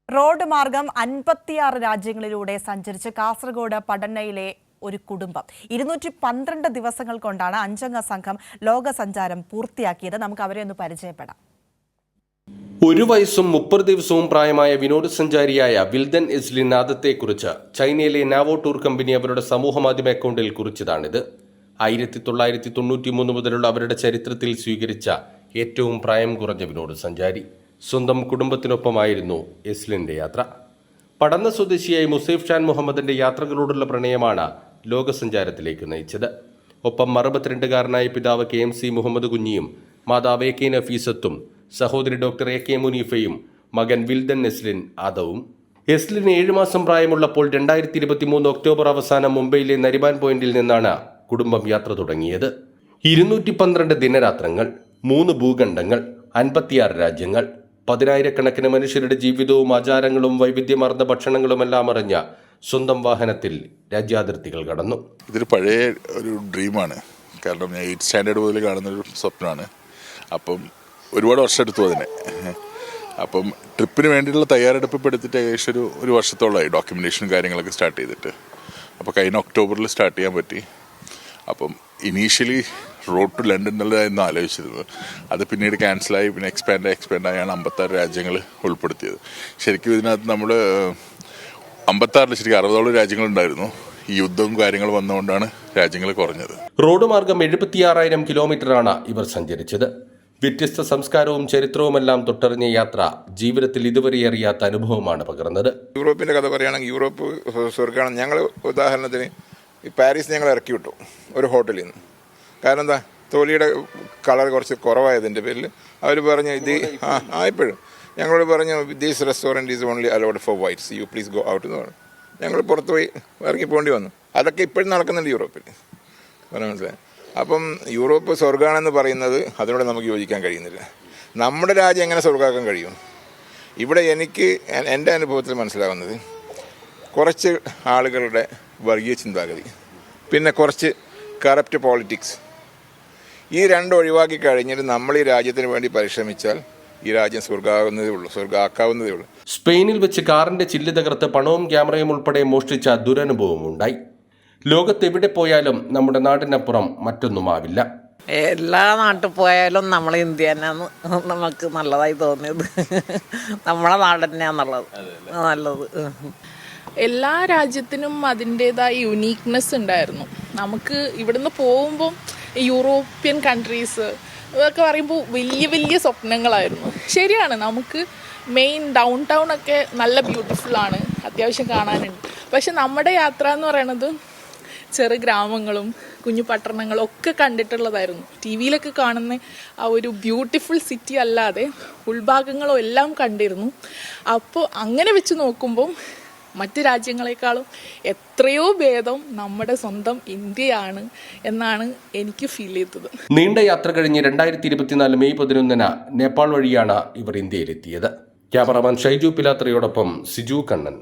Road മാർഗം 56 രാജ്യങ്ങളിലൂടെ സഞ്ചരിച്ച് കാസർഗോഡ് പടന്നയിലെ ഒരു കുടുംബം 212 ദിവസങ്ങൾ കൊണ്ടാണ് 5-അംഗ സംഘം ലോക സഞ്ചാരം പൂർത്തിയാക്കിയത്. നമുക്ക് അവരെ ഒന്ന് പരിചയപ്പെടാം. 1 വയസ്സും 30 ദിവസവും പ്രായമായ വിനോദസഞ്ചാരിയായ വിൽദൻ എസ്ലിൻ നാദത്തെക്കുറിച്ച് ചൈനയിലെ നാവോ ടൂർ കമ്പനി അവരുടെ സമൂഹമാധ്യമ അക്കൗണ്ടിൽ കുറിച്ചതാണിത്. 1993 മുതലുള്ള അവരുടെ ചരിത്രത്തിൽ സ്വീകരിച്ച ഏറ്റവും പ്രായം കുറഞ്ഞ വിനോദസഞ്ചാരി. സ്വന്തം കുടുംബത്തിനൊപ്പമായിരുന്നു എസ്ലിന്റെ യാത്ര. പടന്ന സ്വദേശിയായ മുസൈഫ് ഷാൻ മുഹമ്മദിന്റെ യാത്രകളോടുള്ള പ്രണയമാണ് ലോകസഞ്ചാരത്തിലേക്ക് നയിച്ചത്. ഒപ്പം 62-കാരനായ പിതാവ് KMC മുഹമ്മദ് കുഞ്ഞിയും മാതാവ് AK നഫീസത്തും സഹോദരി ഡോക്ടർ AK മുനീഫയും മകൻ വിൽദൻ എസ്ലിൻ ആദവും. എസ്ലിന് 7 മാസം പ്രായമുള്ളപ്പോൾ 2023 ഒക്ടോബർ അവസാനം മുംബൈയിലെ നരിമാൻ പോയിന്റിൽ നിന്നാണ് കുടുംബം യാത്ര തുടങ്ങിയത്. 212 ദിനരാത്രങ്ങൾ, 3 ഭൂഖണ്ഡങ്ങൾ, 56 രാജ്യങ്ങൾ, 10,000-കണക്കിന് മനുഷ്യരുടെ ജീവിതവും ആചാരങ്ങളും വൈവിധ്യമാർന്ന ഭക്ഷണങ്ങളുമെല്ലാം അറിഞ്ഞ സ്വന്തം വാഹനത്തിൽ രാജ്യാതിർത്തികൾ കടന്നു. ഇതൊരു പഴയ ഒരു ഡ്രീമാണ്. കാരണം ഞാൻ 8th സ്റ്റാൻഡേർഡ് മുതൽ കാണുന്നൊരു സ്വപ്നമാണ്. അപ്പം ഒരുപാട് വർഷം എടുത്തു അതിനെ. അപ്പം ട്രിപ്പിന് വേണ്ടിയിട്ടുള്ള തയ്യാറെടുപ്പ് എടുത്തിട്ട് ഏകദേശം ഒരു വർഷത്തോളമായി ഡോക്യുമെൻറ്റേഷൻ കാര്യങ്ങളൊക്കെ സ്റ്റാർട്ട് ചെയ്തിട്ട്. അപ്പോൾ കഴിഞ്ഞ ഒക്ടോബറിൽ സ്റ്റാർട്ട് ചെയ്യാൻ പറ്റി. അപ്പം ഇനീഷ്യലി റോഡ് ടു ലണ്ടൻ എന്നുള്ളതായിരുന്നു ആലോചിച്ചിരുന്നത്. അത് പിന്നീട് ക്യാൻസലായി, പിന്നെ എക്സ്പാൻഡായാണ് 56 രാജ്യങ്ങൾ ഉൾപ്പെടുത്തിയത്. ശരിക്കും ഇതിനകത്ത് നമ്മൾ 56 ശരിക്കും 60ഓളം രാജ്യങ്ങളുണ്ടായിരുന്നു. ഈ യുദ്ധവും കാര്യങ്ങളും വന്നുകൊണ്ടാണ് രാജ്യങ്ങൾ കുറഞ്ഞത്. റോഡ് മാർഗം 76,000 കിലോമീറ്ററാണ് ഇവർ സഞ്ചരിച്ചത്. വ്യത്യസ്ത സംസ്കാരവും ചരിത്രവുമെല്ലാം തൊട്ടറിഞ്ഞ യാത്ര ജീവിതത്തിൽ ഇതുവരെ അറിയാത്ത അനുഭവമാണ് പകർന്നത്. യൂറോപ്പിൻ്റെ കഥ പറയുകയാണെങ്കിൽ യൂറോപ്പ് സ്വർഗ്ഗമാണ്. ഞങ്ങൾ ഉദാഹരണത്തിന് പാരീസ് ഞങ്ങൾ ഇറക്കി വിട്ടു ഒരു ഹോട്ടലിൽ നിന്ന്. കാരണം എന്താ, തൊലിയുടെ കളർ കുറച്ച് കുറവായതിൻ്റെ പേരിൽ അവർ പറഞ്ഞു ഇപ്പോഴും ഞങ്ങളോട് പറഞ്ഞു these restaurant is only allowed four whites, you please go out എന്ന് പറഞ്ഞു. ഞങ്ങൾ പുറത്ത് പോയി ഇറങ്ങി പോകേണ്ടി വന്നു. അതൊക്കെ ഇപ്പോഴും നടക്കുന്നുണ്ട് യൂറോപ്പിൽ. മനസ്സിലായി. അപ്പം യൂറോപ്പ് സ്വർഗ്ഗമാണെന്ന് പറയുന്നത് അതിനോട് നമുക്ക് യോജിക്കാൻ കഴിയുന്നില്ല. നമ്മുടെ രാജ്യം എങ്ങനെ സ്വർഗ്ഗമാക്കാൻ കഴിയും? ഇവിടെ എനിക്ക് എൻ്റെ അനുഭവത്തിൽ മനസ്സിലാകുന്നത് കുറച്ച് ആളുകളുടെ വർഗീയ ചിന്താഗതി, പിന്നെ കുറച്ച് കറപ്റ്റ് പോളിറ്റിക്സ്, ഈ രണ്ടും ഒഴിവാക്കി കഴിഞ്ഞിട്ട് നമ്മൾ ഈ രാജ്യത്തിന് വേണ്ടി പരിശ്രമിച്ചാൽ ഈ രാജ്യം സ്വർഗ്ഗമാക്കാവുന്നതേ ഉള്ളൂ. സ്പെയിനിൽ വെച്ച് കാറിന്റെ ചില്ല് തകർത്ത് പണവും ക്യാമറയും ഉൾപ്പെടെ മോഷ്ടിച്ച ദുരനുഭവം ഉണ്ടായി. ലോകത്തെവിടെ പോയാലും നമ്മുടെ നാടിനപ്പുറം മറ്റൊന്നുമാവില്ല. എല്ലാ നാട്ടിൽ പോയാലും നമ്മൾ ഇന്ത്യ തന്നെയാണ് നമുക്ക് നല്ലതായി തോന്നിയത്. നമ്മളെ നാട് തന്നെയാന്നുള്ളത് നല്ലത്. എല്ലാ രാജ്യത്തിനും അതിൻ്റെതായ യുണീക്നെസ് ഉണ്ടായിരുന്നു. നമുക്ക് ഇവിടുന്ന് പോകുമ്പം യൂറോപ്യൻ കൺട്രീസ് ഇതൊക്കെ പറയുമ്പോൾ വലിയ വലിയ സ്വപ്നങ്ങളായിരുന്നു. ശരിയാണ്, നമുക്ക് മെയിൻ ഡൗൺ ടൗൺ ഒക്കെ നല്ല ബ്യൂട്ടിഫുള്ളാണ്, അത്യാവശ്യം കാണാനുണ്ട്. പക്ഷെ നമ്മുടെ യാത്ര എന്ന് പറയുന്നത് ചെറു ഗ്രാമങ്ങളും കുഞ്ഞു പട്ടണങ്ങളും ഒക്കെ കണ്ടിട്ടുള്ളതായിരുന്നു. TV-യിലൊക്കെ കാണുന്ന ആ ഒരു ബ്യൂട്ടിഫുൾ സിറ്റി അല്ലാതെ ഉൾഭാഗങ്ങളും എല്ലാം കണ്ടിരുന്നു. അപ്പോൾ അങ്ങനെ വെച്ച് നോക്കുമ്പം മറ്റ് രാജ്യങ്ങളെക്കാളും എത്രയോ ഭേദം നമ്മുടെ സ്വന്തം ഇന്ത്യയാണ് എന്നാണ് എനിക്ക് ഫീൽ ചെയ്തത്. നീണ്ട യാത്ര കഴിഞ്ഞ് 2024 മെയ് 11 നേപ്പാൾ വഴിയാണ് ഇവർ ഇന്ത്യയിലെത്തിയത്. ക്യാമറമാൻ ഷൈജു പിലാത്രയോടൊപ്പം സിജു കണ്ണൻ.